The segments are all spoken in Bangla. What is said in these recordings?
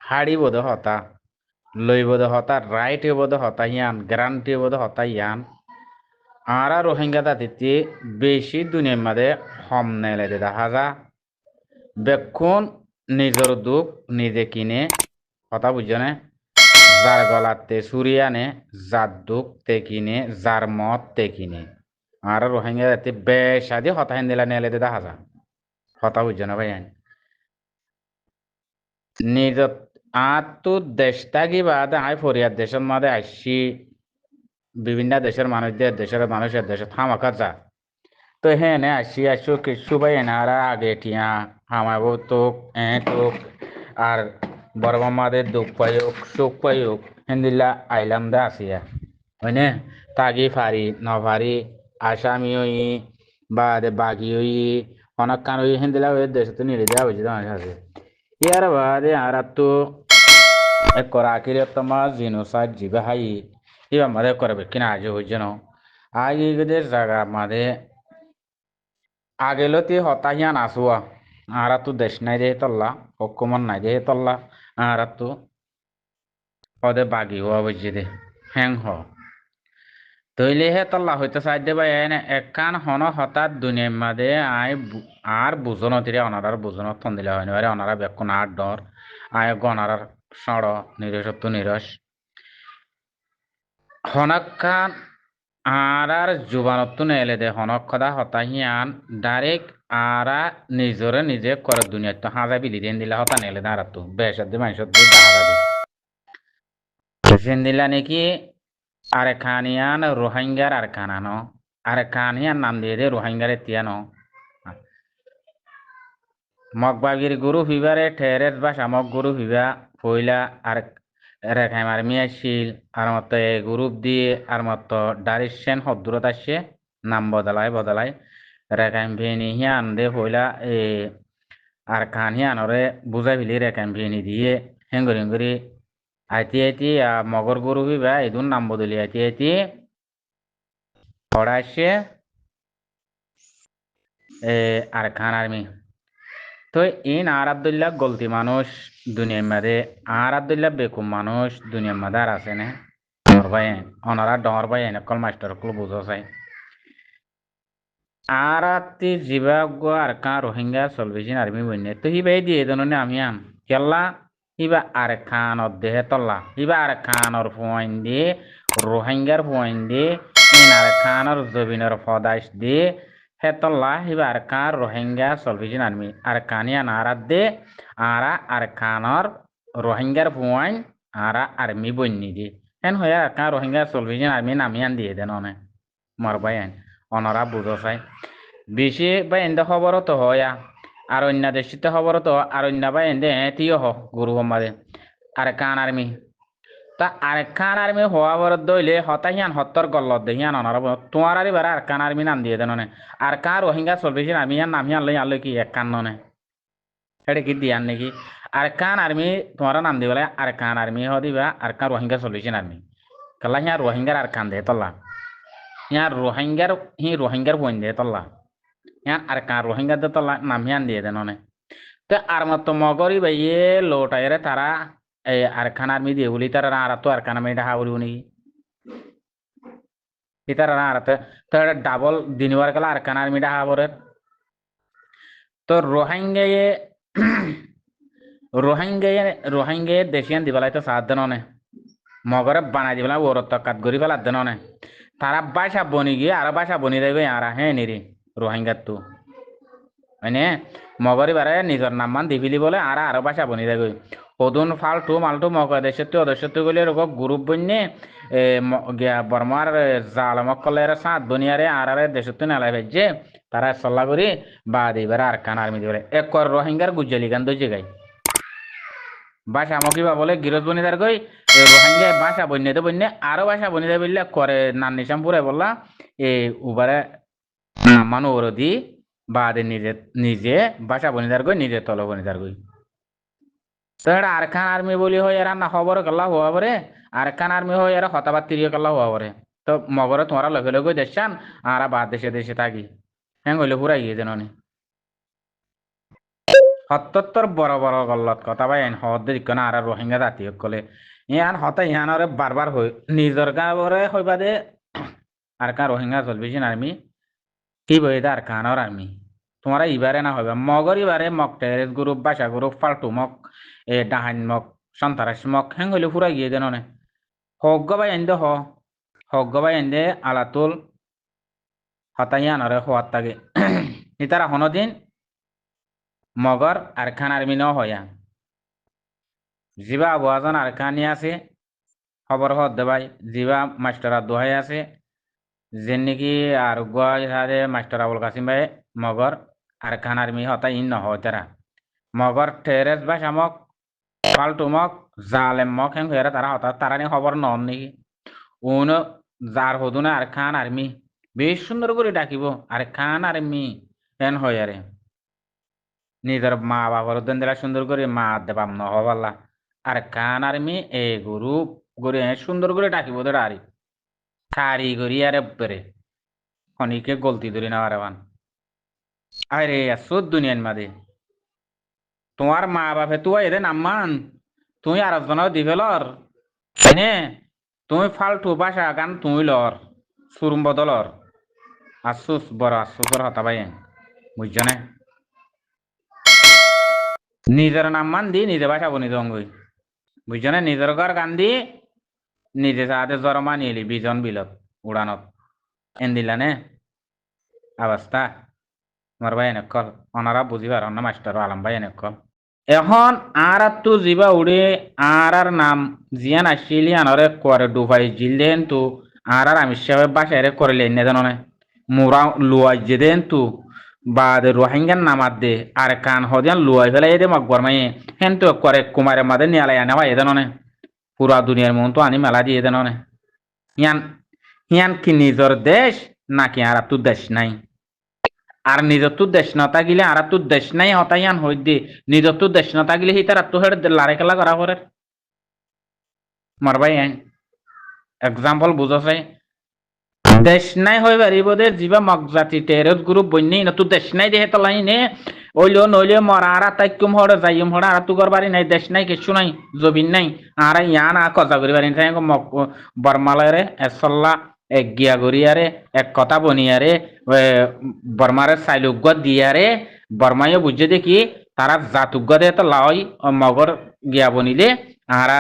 হাড়ি বোধ হতা লই বোধ হতা রাইট বোধ হতা ইয়ান গ্যারান্টি বোধ হতা ইয়ান আরা রোহিঙ্গা জাতিতে বেশি দুনিয়ার মাঝে হম নেলে দে দেখা যা বেক্ষণ নিজের দুঃখ নিজে কিনে কথা বুঝছনে যার গলাতে চুরি আনে যার দুঃখ তে কিনে যার মত তে কিনে আর রোহিঙ্গা জাতি বেশাদি হতা হেন্দিলা নেলে দে দেখা যা কথা বুঝছনে ভাই নিজ আর তো দেশটা কি বাদে আই ফরিয়ার দেশের মাঝে আসছি বিভিন্ন দেশের মানুষের দেশে থামাকা যা তো হ্যাঁ নে আসি আসো কিছু ভাই এনারা আগে টিয়া হামাবো তোক তোক আর বড় মামাদের দুঃখ পাইক সুখ পাইক হিন্দিল্লা আইলাম দা আসিয়া হয়নে তাগি ফারি নফারি আসামি হই বা বাগি হই অনেক কান হই হিন্দিলা ওই দেশে তো নিরে দেওয়া হয়েছে তোমার কাছে ইয়ার বাদে আর তো করা আখিরে তোমার জিনোসাইড জিবে হাই ইবা মাঝে করবে কিনা আজ হয়েছে ন আগে গেদের জায়গা মাঝে আগেলতি হতাহিয়ান আসুয়া আরা তো দেশ নাই দেহে তল্লা হকুমন নাই দেহে তল্লা আরা তো পদে বাগি হওয়া বুঝি দে হ্যাং হ তৈলে হে তল্লা হইতে চাই দে ভাই এনে একান হন হঠাৎ দুনিয়ার মাঝে আর বুঝন তিরে অনারার বুঝন থন দিলে হয় না অনারা বেকুন আর ডর আয় গনারার সড় নিরসত্ব নিরস হনকান আর জুবানত্ব নেলে দে হনক খদা হতাহিয়ান ডাইরেক্ট আরা নিজরে নিজে করে দুনিয়া তো হাজা বিলি দেন দিলা হতা নেলে না তো বেসাদ দি মানুষ দি দাহাদা দি সেন দিলা নাকি আরে খানিয়ান রোহিঙ্গার আর খানানো আরে খানিয়ান নাম দিয়ে দে রোহিঙ্গার তিয়ানো মগবাগির গুরু ফিবারে ঠেরেস বা সামক গুরু ফিবা ফইলা আর রেখাই মারমি আসছিল আর মতো গ্রুপ দিয়ে আর মতো ডাইরেকশন হদ্দুরত আসছে নাম বদলাই রেখাই ভেনি হিয়ান দে ফইলা আর খান হিয়ানরে বুঝাই ফেলি রেখাই ভেনি দিয়ে হেঙ্গরি আইতি মগর গরু ফিবা এদুন নাম বদলি আইতি পড়া আসছে আর খান আর্মি তো ইন আর আব্দুল্লাহ গলতি মানুষ দুনিয়ার মাঝে আর আব্দুল্লাহ বেকুম মানুষ দুনিয়ার মাঝে আর আছে না ডর ভাই অনারা ডর ভাই কল মাস্টার কুল বুঝো চাই আর আত্মি জিবাগ আর কা রোহিঙ্গা সলভেশন আর্মি বন্যে তো হিবাই দিয়ে দননে আমি আম কেল্লা হিবা আর খান দেহে তল্লা হিবা আর খানর পয়েন্ট দিয়ে রোহিঙ্গার পয়েন্ট দিয়ে ইন আর খানর জবিনের ফদাইশ দিয়ে হেতল্লা হিবা আর খান রোহিঙ্গা সলভেশন আর্মি আর খানিয়া নারাত দে আরা আর খানর রোহিঙ্গার পয়েন্ট আরা আর্মি বন্যি দি হেন হয়ে আর খান রোহিঙ্গা সলভেশন আর্মি নামিয়ান দিয়ে দেন অনে মরবাই অনরা বুঝো চাই বেশি বা এন্দে খবর তো হয়া আর অন্য দেশিতে খবর তো আর অন্য বা এন্দে এটিও হ গুরু সম্বাদে আর কান আর্মি তা আর কান আর্মি হওয়া বড় দইলে হতাহিয়ান হত্তর গল্লত দেহিয়ান অনারা তোমার আরি বারা আর কান আর্মি নাম দিয়ে দেন আর কান রোহিঙ্গা চলবেছি আর্মি ইয়ান নাম হিয়ান লই আলো কি এক কান ননে হেডে কি দিয়ান নাকি আর কান আর্মি তোমার নাম দিবলে আর কান আর্মি হ দিবা আর কান রোহিঙ্গা চলবেছি আর্মি কালা হিয়ান রোহিঙ্গার আর কান দে তল্লা ইয়ার রোহিঙ্গার বইন দে তল্লা ইয়ান আর কান রোহিঙ্গা দে তল্লা নাম হিয়ান দিয়ে দেন অনে তো আর মতো মগরি বাইয়ে লোটাইরে তারা এই আর খান আর্মি দিয়ে বলি তারা আর তো আর খান আর্মি ডাহা বলি উনি ইতারা আর তো ডাবল দিনবার গেল আর খান আর্মি ডাহা বরে তো রোহিঙ্গায়ে রোহিঙ্গায়ে রোহিঙ্গায়ে দেশিয়ান দিবেলাই তো সাথ দেন অনে মগরে বানাই দিবেলা ওর তো কাট গরি ফেলা দেন অনে তারা বাসা বনি গিয়ে আর বাসা বনি দেবে আর হ্যাঁ নিরি রোহিঙ্গার তো মানে মগরি বারে নিজের নাম মান দিবিলি বলে আর আরো বাসা বনি দেবে সদুন ফালতু মালতু মগ দেশে অদেশে গেলে রোগ গ্রুপ বন্যে বর্মার জালমক কলের সাত বনিয়ারে আর দেশে নেলাই ভেজে তারা সল্লা করি বা দিবার আর কান আর্মি দিবে এক রোহিঙ্গার গুজ্জালি গান দই জায়গায় বাসা আমাকে বা বলে গিরজ বনিদার গই রোহিঙ্গা বাসা বন্যে বন্যে আরো বাসা বনিদে বললে করে নান নিশাম পুরে বললা এই উবারে নামানো ওর দি বাদে নিজে নিজে বাসা বনিদার গই নিজে তল বনিদার গই তো এটা আরখান আর্মি বলি হয় এরা না খবর কাল্লা হওয়া পরে আরখান আর্মি হয় এরা হতাবাদ তিরিয়ে কাল্লা হওয়া পরে তো মগরে তোমারা লগে লগে দেশান আর বাদ দেশে দেশে থাকি হ্যাঁ হইলে পুরা গিয়ে যেন সত্তর বড় বড় গল্লত কথা ভাই আইন হদ দিক না আর রোহিঙ্গা জাতি কলে ইয়ান হতা ইহানরে বারবার হই নিজর গাঁৱৰে হইবা দে আর কা রোহিঙ্গা সলভেশন আর্মি কি বই আর কানর আর্মি তোমারা ইবারে না হবে মগর ইবারে মক টেরেস গ্রুপ বাসা গ্রুপ ফাল্টু মক ডাহান মক সন্তারাস মক হ্যাং হইলে ফুরা গিয়ে দেন হগ্গ ভাই আইন হ হগ্গ ভাই আইন দে আলাতুল হতাইয়ানরে হওয়ার তাগে ইতারা হনদিন মগর আর খান আর্মি ন হয়া জিবা আবহাওয়াজন আর খানি আছে খবর হদ দে ভাই জিবা মাস্টার দোহাই আছে যে নাকি আর গুয়াহাটে মাস্টার আবুল কাসিম ভাই মগর আর খান আর্মি হতা ইন নহ তারা মগর টেরেস বা শামক ফাল্টু মক জালেম মক হেন হয়ে তারা হতা তারা নি খবর নন নাকি উন যার হদুনে আর খান আর্মি বেশ সুন্দর করে ডাকিব আর খান আর্মি হেন হয়ে রে নিজের মা বাবার দেন দিলা সুন্দর করে মা দেবাম নহবাল্লা আর খান আর্মি এ গ্রুপ করে সুন্দর করে ডাকিব তোরা আরি কারিগরি আরে বেরে খনিকে গলতি ধরি না আরেবান আরে আসুদ দুনিয়ার মাঝে তোমার মা বাপে তুই এদের নাম্মান তুই আর একজনও দিবেলর নে তুমি ফালতু বাসা গান তুমি লর সুরুম বদলর আসুস বড় আসুসর হতা ভাই বুঝছ না নিজের নাম্মান দি নিজে বাসা বনি দঙ্গই বুঝছ না নিজের ঘর গান দি নিজে সাথে জরমা নিলি বিজন বিলত উড়ানত এন দিলা নে অবস্থা আমার ভাই এনেকল ওনারা বুঝিবার অন্য মাস্টার আলম ভাই এনেকল এখন আর তো জিবা উড়ে আর নাম জিয়ান আসিলি আনরে করে ডুবাই জিলদেন তো আর আমি সাহেব বাসায় করলে এনে জানো না মোরা লুয়াই যে দেন তো বাদ রোহিঙ্গান নামাত দে আর কান হদিয়ান লুয়াই ফেলাই দে মকবর মাই হেন তো করে কুমারের মাদে নিয়ালাই আনা ভাই জানো না পুরা দুনিয়ার মন তো আনি মেলা দিয়ে জানো না ইয়ান ইয়ান কি নিজর দেশ নাকি আর তো দেশ নাই আর নিজের তো দেশ না থাকিলে আর তো দেশ নাই হতাইয়ান হই দে নিজের তো দেশ না থাকিলে হি তার তো হেড লারে খেলা করা করে মারবাই আইন এক্সাম্পল বুঝাছে দেশ নাই হই পারিব দে যিবা মগজাতি টেরোস গ্রুপ বন্যই না তো দেশ নাই দেহে তলাই নে ওইলো নইলে মরা আর তাইকুম হড় যাইম হড় আর তো বাড়ি নাই দেশ নাই কিছু নাই জবিন নাই আর ইয়ান আ কজা করি পারি তাই মক বর্মালয়রে এসল্লা এক গিয়া গরিয়ারে এক কথা বনিয়ারে বর্মারে সাইলুগ্য দিয়ারে বর্মাইও বুঝে দেখি তারা জাতুগ্য দে তো লাই মগর গিয়া বনিলে আরা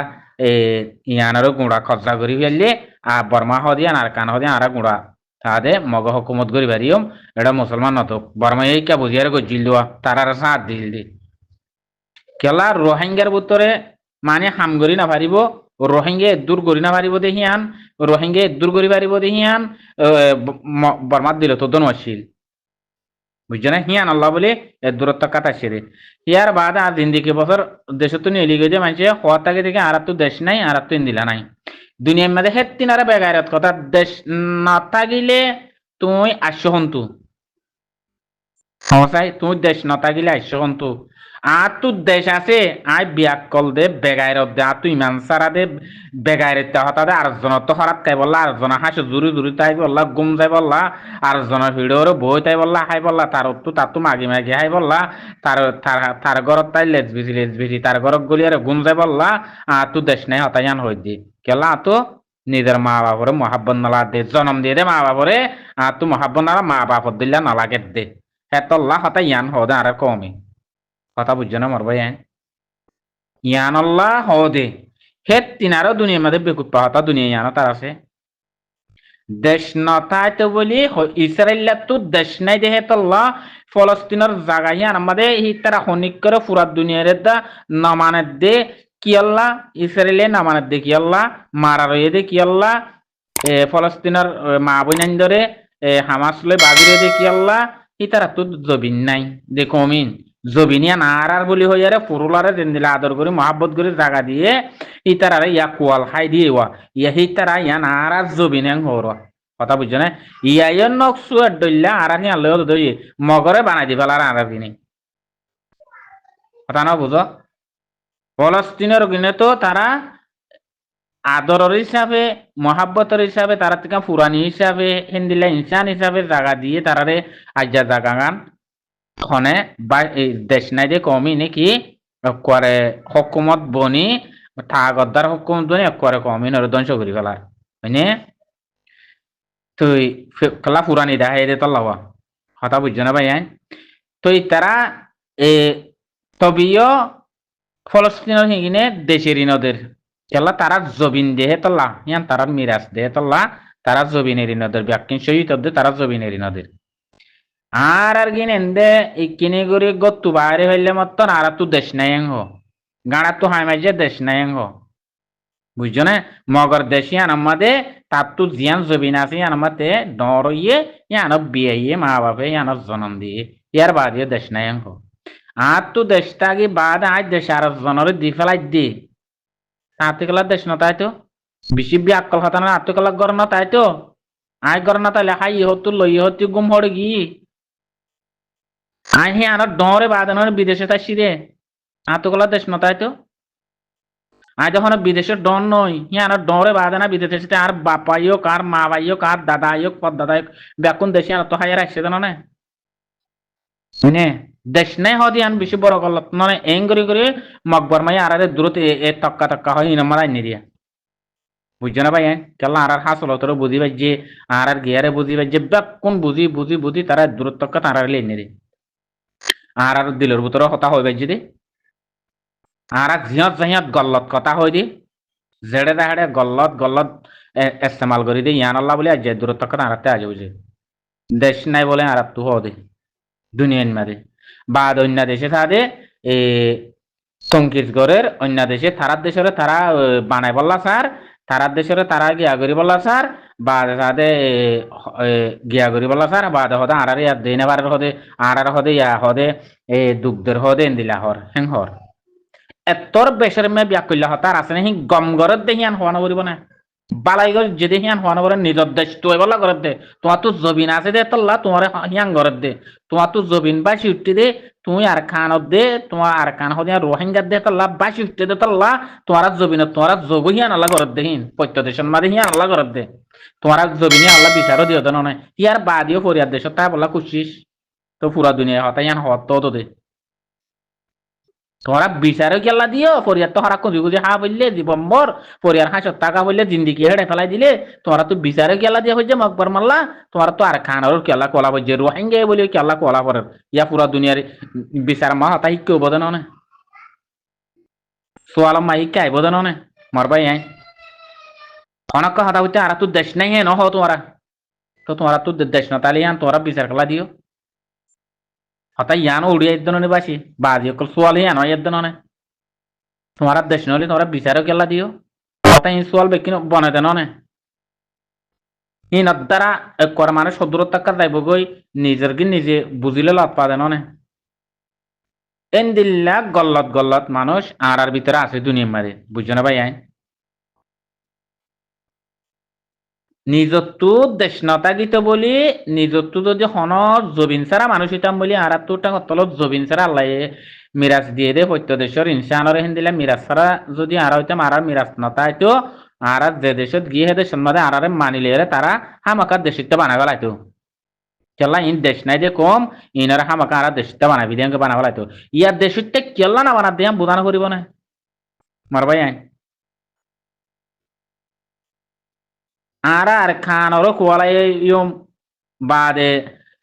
ইয়ানারও গুঁড়া খরচা করি ফেললে আর বর্মা হদিয়ান আর কান হদিয়ান আর গুঁড়া তাহাদে মগ হকুমত করি পারিম এটা মুসলমান নতক বর্মা এই কে বুঝিয়ারে গজিল দেওয়া তারার সাথ দিল দি কেলা রোহিঙ্গার ভিতরে মানে হাম করি না পারিব রোহিঙ্গে দূর করি না পারিব দেহিয়ান রোহিঙ্গে দূর করি পারিব দেহিয়ান বর্মাত দিল তো দন আসিল বুঝছো না হিয়ান আল্লাহ বলে দূরত্ব কাটা সেরে ইয়ার বাদ আর জিন্দিগি বছর দেশ তো নিয়ে লিগে যে মানুষ হওয়ার থাকে দেখে আর তো দেশ নাই আর তো ইন্দিলা নাই দুনিয়ার মধ্যে হেত্তিন আর বেগায়রত কথা দেশ না থাকিলে তুই আসছো হন্তু সঁচাই তুই দেশ না থাকিলে আসছো হন্তু আর তো দেশ আছে আই বিয়াক কল দে বেগায়রত দে আর তুই ইমান সারা দে বেগায়রত হতা দে আর জন তো হরাত খাই বললা আর জন হাসে জুরি জুরি তাই বললা গুম যাই বললা আর জনের ভিডিওর বই তাই বললা হাই বললা তার তো মাগি মাগি হাই বললা তার ঘরত তাই লেজবিছি তার ঘরত গলি আর গুম যাই বললা আর তো দেশ নাই হতাই আন হই দি কেলা তো নিজের মা বাপরে মহাব্বত নালা দে জন্ম দিয়ে দে মা বাপরে আর তো মহাব্বত নালা মা বাপর দিল্লা নালাগে দে হেতল্লা হতাই ইয়ান হদে আর কমে কথা বুঝছো না মর ভাই ইয়ানল্লাহ হদে হেত তিনারও দুনিয়ার মধ্যে বেকুত পাহতা দুনিয়া ইয়ানো তার আছে দেশ নথাইতে বলি ইসরায়েল তো দেশ নাই দেহে তল্লা ফলস্তিনের জায়গা ইয়ান আমাদের হি তারা হনিক করে পুরা দুনিয়ার দা নমানের দে কি আল্লাহ ইসরায়েলে নমানের দে কি আল্লাহ মারা রয়ে দে কি আল্লাহ ফলস্তিনের মা বোনাইন ধরে হামাস লই বাজিরে দে কি আল্লাহ হি তারা তো জবিন নাই দে কমিন জবিনিয়া নারার বলি হইয়ারে ফুরুলারে দেন দিলে আদর করে মহাব্বত করে জায়গা দিয়ে ইতারারে ইয়া কোয়াল খাই দিয়ে ইয়া হিতারা ইয়া নারার জবিন হর কথা বুঝছো না ইয়া নকশু ডল্লা আর নি আল্লাহ দই মগরে বানাই দি ফেলার আর দিনে কথা না বুঝো ফলস্তিনের গিনে তো তারা আদরের হিসাবে মহাব্বতের হিসাবে তারা থেকে পুরানি হিসাবে হিন্দিলা ইনসান হিসাবে জায়গা দিয়ে তারারে আজ্জা জায়গা গান খনে বা দেশ নাই যে কমি নাকি করে হকুমত বনি গদ্দার হকুমত বনি করে কমি নর ধ্বংস করি ফেলার মানে তুই খেলা পুরানি দেখা দে তোর লাভা কথা বুঝছো না ভাই তুই তারা এ তবিও ফলস্তিনের হিগিনে দেশের ইনদের খেলা তারা জবিন দেহে তোলা ইয়ান তারা মিরাজ দেহে তোলা তারা জবিনের ইনদের ব্যাকিন সহিত তারা জবিনের ইনদের আর গিন এন্দে ইকিনি করে গত্তু বাইরে হইলে মতন আর তু দেশ নাই হো গাড়া তু হাই মাইজে দেশ নাই হো বুঝছো না মগর দেশি আনামাদে তার তু জিয়ান জবিন আছে আনামাতে ডর ইয়ে ইয়ান বিয়ে ইয়ে মা বাপে ইয়ান জনম দিয়ে ইয়ার বাদে দেশ নাই হো আর তু দেশটা কি বাদ আজ দেশ আর জনরে দি ফেলাই দি তাতে গেলা দেশ না তাই তো বেশি বিয়াক্কল হতা না আত্ম গেলা গর না তাই তো আয় গর না তাইলে হাই হতো লই হতো গুম হড়ে গিয়ে আই হে আর ডরে বাদানোর বিদেশে তাইছি রে আতগুলা দেশ নতাই তো আই যখন বিদেশের ডন নই হি আর ডরে বাদানা বিদেশে আর বাপাইও কার মা ভাইও কার দাদাইও পদ দাদাইও বেকুন দেশে আর তো হাই রাখছে জানো না নে দেশ নাই হদি আন বেশি বড় গলত নয় এং করে মকবর মাই আর দূরত এ তক্কা তক্কা হয় ইন মারাই নিরিয়া বুঝছো না ভাই কেলা আর হাসল তোর বুঝি ভাই যে আর গিয়ারে বুঝি ভাই যে বেকুন বুঝি বুঝি বুঝি তারা দূরত তক্কা তারা লে নিরি আর দিলের ভিতরে হতা হইবে যদি আর জিয়ত জিয়ত গল্লত কথা হই দি জেড়ে দাহাড়ে গল্লত গল্লত ইস্তেমাল করি দি ইয়ান আল্লাহ বলে আজ দূরত্ব কথা আরাতে আজ বুঝে দেশ নাই বলে আর তু হদে দুনিয়ার মাঝে বাদ অন্য দেশে থাকে এ সংকিত গড়ের অন্য দেশে থারার দেশের তারা বানাই বললা স্যার থারার দেশের তারা গিয়া করি বললা স্যার বাদ সাথে গিয়া করি বললা স্যার বাদ হদে আর ইয়ার দিনে বার হদে আর হদে ইয়া হদে এ দুগ্ধের হদে দিলা হর হেং হর এতর বেশের মেয়ে বিয়া করলে হতার আছে না হি গম গরত দেখি আন হওয়ানো করিব না বালাই গর যদি হিয়ান হওয়ানো করে নিজর দেশ তো বলা গরত দে তোমার তো জবিন আছে দে তল্লা তোমার হিয়ান গরত দে তোমার তো জবিন বাসি উঠতে দে তুমি আর খানত দে তোমার আর খান হদিয়া রোহিঙ্গার দে তল্লা বাসি উঠতে দে তল্লা তোমার জবিন তোমার যোগ হিয়ান আল্লাহ গরত দে হিন প্রত্যদেশন মাঝে হিয়ান আল্লাহ গরত দে তোমার জবিন আল্লাহ বিচারও দিও তো নয় ইয়ার বাদিও ফরিয়ার দেশত তাই বলা খুশিস তো পুরা দুনিয়া হতা ইয়ান হওয়ার তো দে তোরা বিচারে গেলা দিও পরিয়ার তো হারা খুঁজি খুঁজি হা বললে জীবম্বর পরিয়ার 500 টাকা বললে জিন্দিগি হেড়ে ফেলাই দিলে তোরা তো বিচারে গেলা দিয়া হইছে মকবর মাল্লা তোরা তো আর খানার কেলা কলা বলছে রোহিঙ্গে বলে কেলা কলা পরের ইয়া পুরা দুনিয়ার বিচার মা হতা হিকে বোধন না সোয়াল মা হিকে আই বোধন না মরবাই আই অনেক হতা হইতে আর তো দেশ নাই হে নহ তোরা তো তোরা তো দেশ না তাহলে তোরা বিচার খেলা দিও হতা ইয়ানো উড়িয়া ইদ্দন বাসি বাজি অকল সোয়াল ইয়ানো ইদ্দন তোমার দেশ নহলে তোমরা বিচারও কেলা দিও কথা ইনসুয়াল বেকিন বনে দেন নে ই নদ্দারা একর মানে 70 টাকা যাইব গই নিজের কি নিজে বুঝিলে লাভ পা দেন নে এন্দিল্লা গল্লত গল্লত মানুষ আর ভিতরে আছে দুনিয়ার মাঝে বুঝছো না ভাই নিজত্বু দেশ নতাগিত বলি নিজত্বু যদি হন জবিন সারা মানুষ ইতাম বলি আর তোটা তলত জবিন সারা আল্লাহ মিরাজ দিয়ে দে সত্য দেশের ইনসানর হেন দিলে মিরাজ সারা যদি আর হইতাম আর মিরাজ নতাই তো আর যে দেশত গিয়ে হে দেশের মধ্যে আর মানিলে তারা হামাকার দেশিতে বানা গলাইতো কেলা ইন দেশ নাই যে কম ইনারা হামাকা আর দেশিতে বানাবি দিয়ে বানা গলাইতো ইয়ার দেশিতে কেলা না বানা দিয়ে বুঝানো করিব না মারবাই আইন আর খানরো কোয়ালাইয়ুম বাদে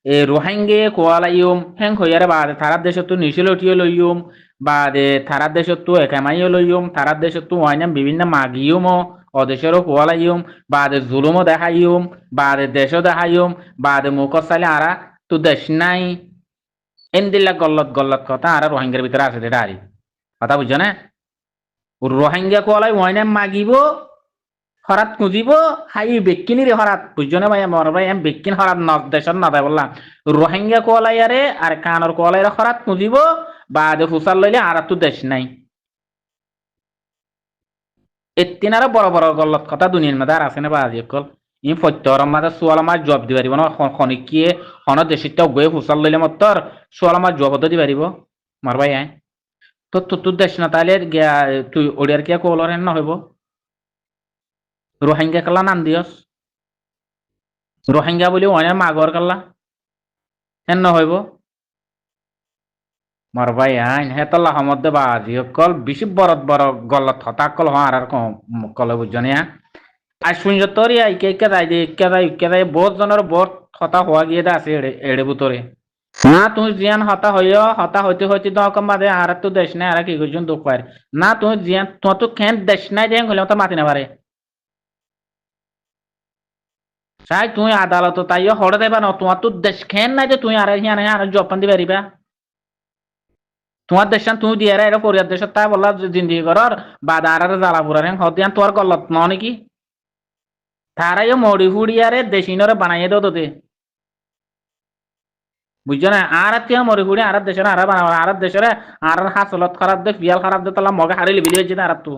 এ রোহিঙ্গে কোয়ালাইয়ুম হেং হইয়ারে বাদে থারার দেশত নিশিল উঠিয়ে লইয়ুম বাদে থারার দেশত একামাইও লইয়ুম থারার দেশত ওয়াইনাম বিভিন্ন মাগিয়ুমও অদেশেরও কোয়ালাইয়ুম বাদে জুলুমও দেখাইয়ুম বাদে দেশও দেখাইয়ুম বাদে মুখসালে আরা তো দেশ নাই এনদিল্লা গল্লত গল্লত কথা আর রোহিঙ্গার ভিতরে আছে এটা আরি কথা বুঝছো না রোহিঙ্গা কোয়ালাই ওয়াইনাম মাগিব হরাত খুঁজিব হাই বেকিনি রে হরাত বুঝছো না ভাই মর ভাই আমি বেকিন হরাত দেশত না বললাম রোহিঙ্গা কোয়ালাইয়ারে আর কানর কোয়ালাইয়ারে হরাত খুঁজিব বা যে ফুসাল লইলে আর তো দেশ নাই এতিনারা বড় বড় গল্লত কথা দুনিয়ার মধ্যে আর আছে না বাজি কল ই ফত্যর মাঝে সোয়াল মাছ জব দি পারিব না খনিকিয়ে হন দেশিত গয়ে ফুসাল লইলে মতর সোয়াল মাছ জব হতে দি পারিব মর ভাই তো তোর দেশ না তাহলে তুই ওড়িয়ার কিয়া কোলর হেন না হইব রোহিঙ্গা কাল্লা নাম দিয়স রোহিঙ্গা বলি অনেক মাগর কাল্লা হেন হইব মর ভাই আইন হে তল্লা হমদ্দে বাজি কল বেশি বড় গলত হতা কল হ আর কলে বুঝনিয়া আর শুনছ তোর ইকে যাই দে ইকে যাই বহুত জনের বহুত হতা হওয়া গিয়ে দে আছে এড়ে বুতরে না তুই জিয়ান হতা হইয় হতা হইতে হইতে তো কম বাদে আর তো দেশ নাই আর কি করছুন দুঃখ পায় না তুই জিয়ান তো তো খেন দেশ নাই দেন হইলে তো মাতি না পারে চাই তুই আদালত তাইও হড়ে দেবা না তোমার তো দেশ খেন নাই যে তুই আর হিয়ানে আর জপান দি পারিবা তোমার দেশান তুমি দিয়ে এরা কোরিয়ার দেশত তাই বললা জিন্দিগি করার বাদার আর জ্বালা পুরার হ্যাঁ হদিয়ান তোমার গলত ন নাকি তারাইও মরি ফুড়িয়ারে দেশিনরে বানাইয়ে দাও তোতে বুঝছো না আর তিয়া মরি ফুড়ি আর দেশের আর বানাবো আর দেশের আর হাসলত খারাপ দে পিয়াল খারাপ দে তাহলে মগে হারিয়ে লিবিলি হয়েছে না আর তো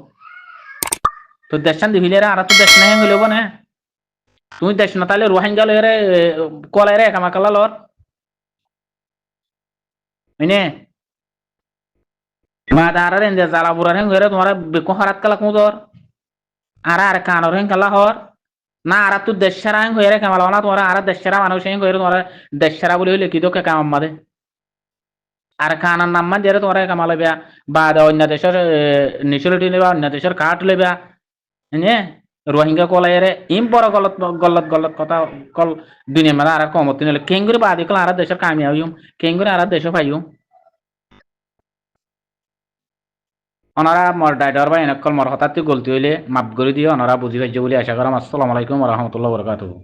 তো দেশান দিবিলে আর তো দেশ নাই হইলেব না তুমি দেশ না তাহলে রোহিঙ্গা লয়ে কলাই রে কামাকালা লর বুঝনে মা দাঁড়ার এনে জ্বালা পুরার হ্যাঁ হয়ে তোমার বেকো হারাত কালা কুঁদর আর কানর হ্যাঁ কালা হর না আর তুই দেশ ছাড়া হয়ে রে কামাল না তোমার আর দেশ ছাড়া মানুষ হয়ে তোমার দেশ ছাড়া বলে হইলে কি তো কাম মাদে আর কানার নাম মান দিয়ে তোমার কামাল লইবা বা অন্য দেশের নিচুলিটি লইবা অন্য দেশের কাঠ লইবা এনে রোহিঙ্গা কলাইরে ইম বড় গলত গলত গলত কথা কল দুনিয়া মেলা আর কমত নিলে কেঙ্গুরি বাদি কল আর দেশের কামিয়াবিম কেঙ্গুরি আর দেশ পাইম ওনারা মর ডাইডর বা এনেকল মর হঠাৎ গলতি হইলে মাপ করে দিয়ে ওনারা বুঝি পাইছে বলে আশা করাম আসসালামু আলাইকুম রহমতুল্লাহ বরকাতুহু